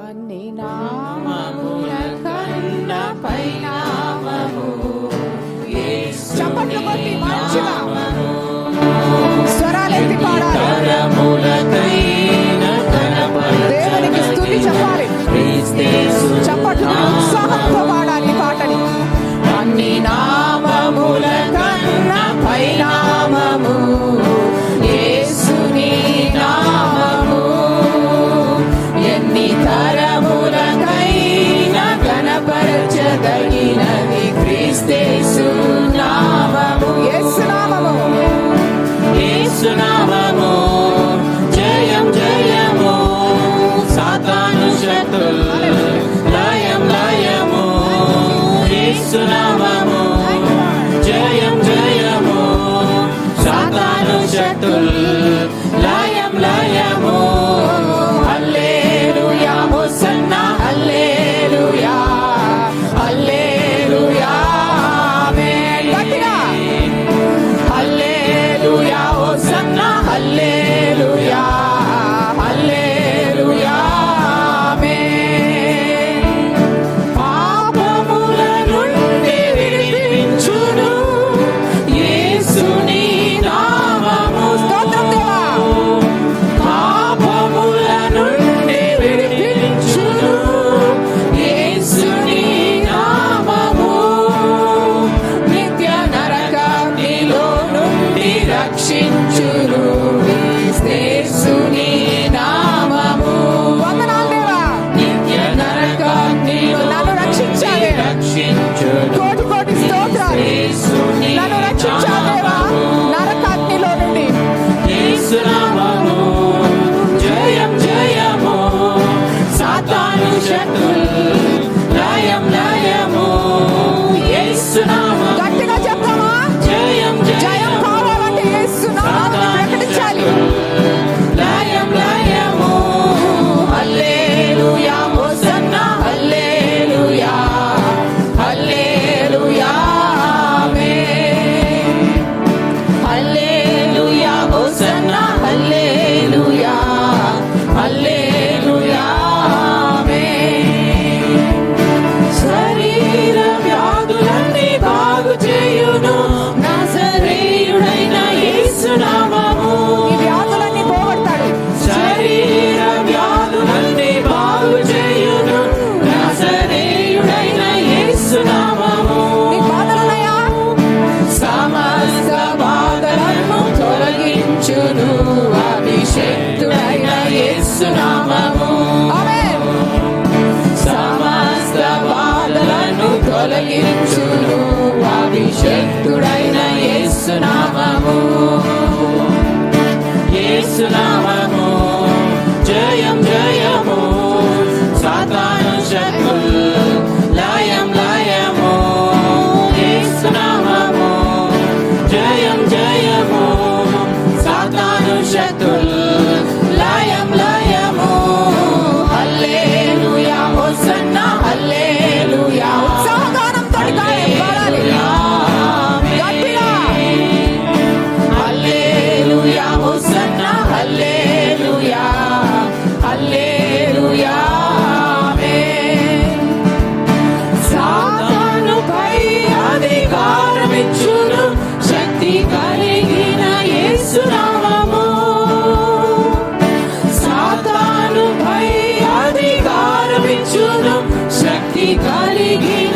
అన్ని నామముల కన్నా పై నామము చప్పట్లు కొట్టి మంచిగా స్వరాలెత్తి పాడాలి. దేవునికి స్తుతి చెప్పాలి. చప్పట్లు ఉత్సాహంతో పాడాలి ఈ పాటని. అన్ని నామముల కన్నా పై నామము యేసుని నామము. ఎన్ని తరములకైనా కనపరచదగినది క్రీస్తేసు నామము. యేసు నామము, యేసు నామము. జయం జయము సాతాను శక్తుల్ లయం లయము. యేసు నామము జయం జయము సాతాను శక్తుల్ లయం లయము. హల్లెలూయా హోసన్నా హల్లెలూయా హల్లెలూయా ఆమేన్. గట్టిగా హల్లెలూయా హోసన్నా హల్లెలూయా హల్లెలూయా ఆమేన్. పాపముల నుండి విడిపించును యేసుని నామము. స్తోత్రం దేవా. పాపముల నుండి విడిపించును యేసుని నామము. నిత్య నరకాగ్నిలో నుండి రక్షించును యేసుని నామము. వందనాలు దేవా. నిత్య నరకాగ్నిలో నన్ను రక్షించాలి. కోటి కోటి స్తోత్రాలు. నన్ను రక్షించాలి దేవా నరకాగ్నిలో నుండి. యేసు నామము జయం జయము సాతాను శక్తుల్ లయం లయము. యేసు నామము గట్టిగా చెప్తామా? జయం జయం కావాలంటే యేసు నామమును ప్రకటించాలి. లయం లయము. హల్లెలూయా హోసన్నా హల్లెలూయా హల్లెలూయా ఆమేన్. హల్లెలూయా హోసన్నా హల్లెలూయా హల్లెలూయా ఆమేన్. శరీర వ్యాధులన్నీ బాగు చేయును నజరేయుడైన యేసు నామము. ఈ వ్యాధులన్నీ పోగొడతాడు. శరీర వ్యాధులన్నీ బాగు చేయును నజరేయుడైన యేసు నామము. నీ బాధలున్నాయా? సమస్త బాధలను తొలగించును అభిషేక్తుడైన యేసు నామము. ఆమేన్. సమస్త బాధలను తొలగించును అభిషేక్తుడైన యేసు నామము. యేసు నామము జయం జయము సాతాను శక్తుల్ లయం లయము. యేసు నామము జయం జయము సాతాను శక్తుల్ లయం లయము. హల్లెలూయా హోసన్నా హల్లెలూయా. ఉత్సాహగానంతో పాడాలి. గట్టిగా హల్లెలూయా హోసన్నా హల్లెలూయా హల్లెలూయా ఆమేన్. సాతానుపై అధికారమిచ్చును శక్తి కలిగిన యేసు నామము. సాతానుపై అధికారమిచ్చును శక్తి కలిగిన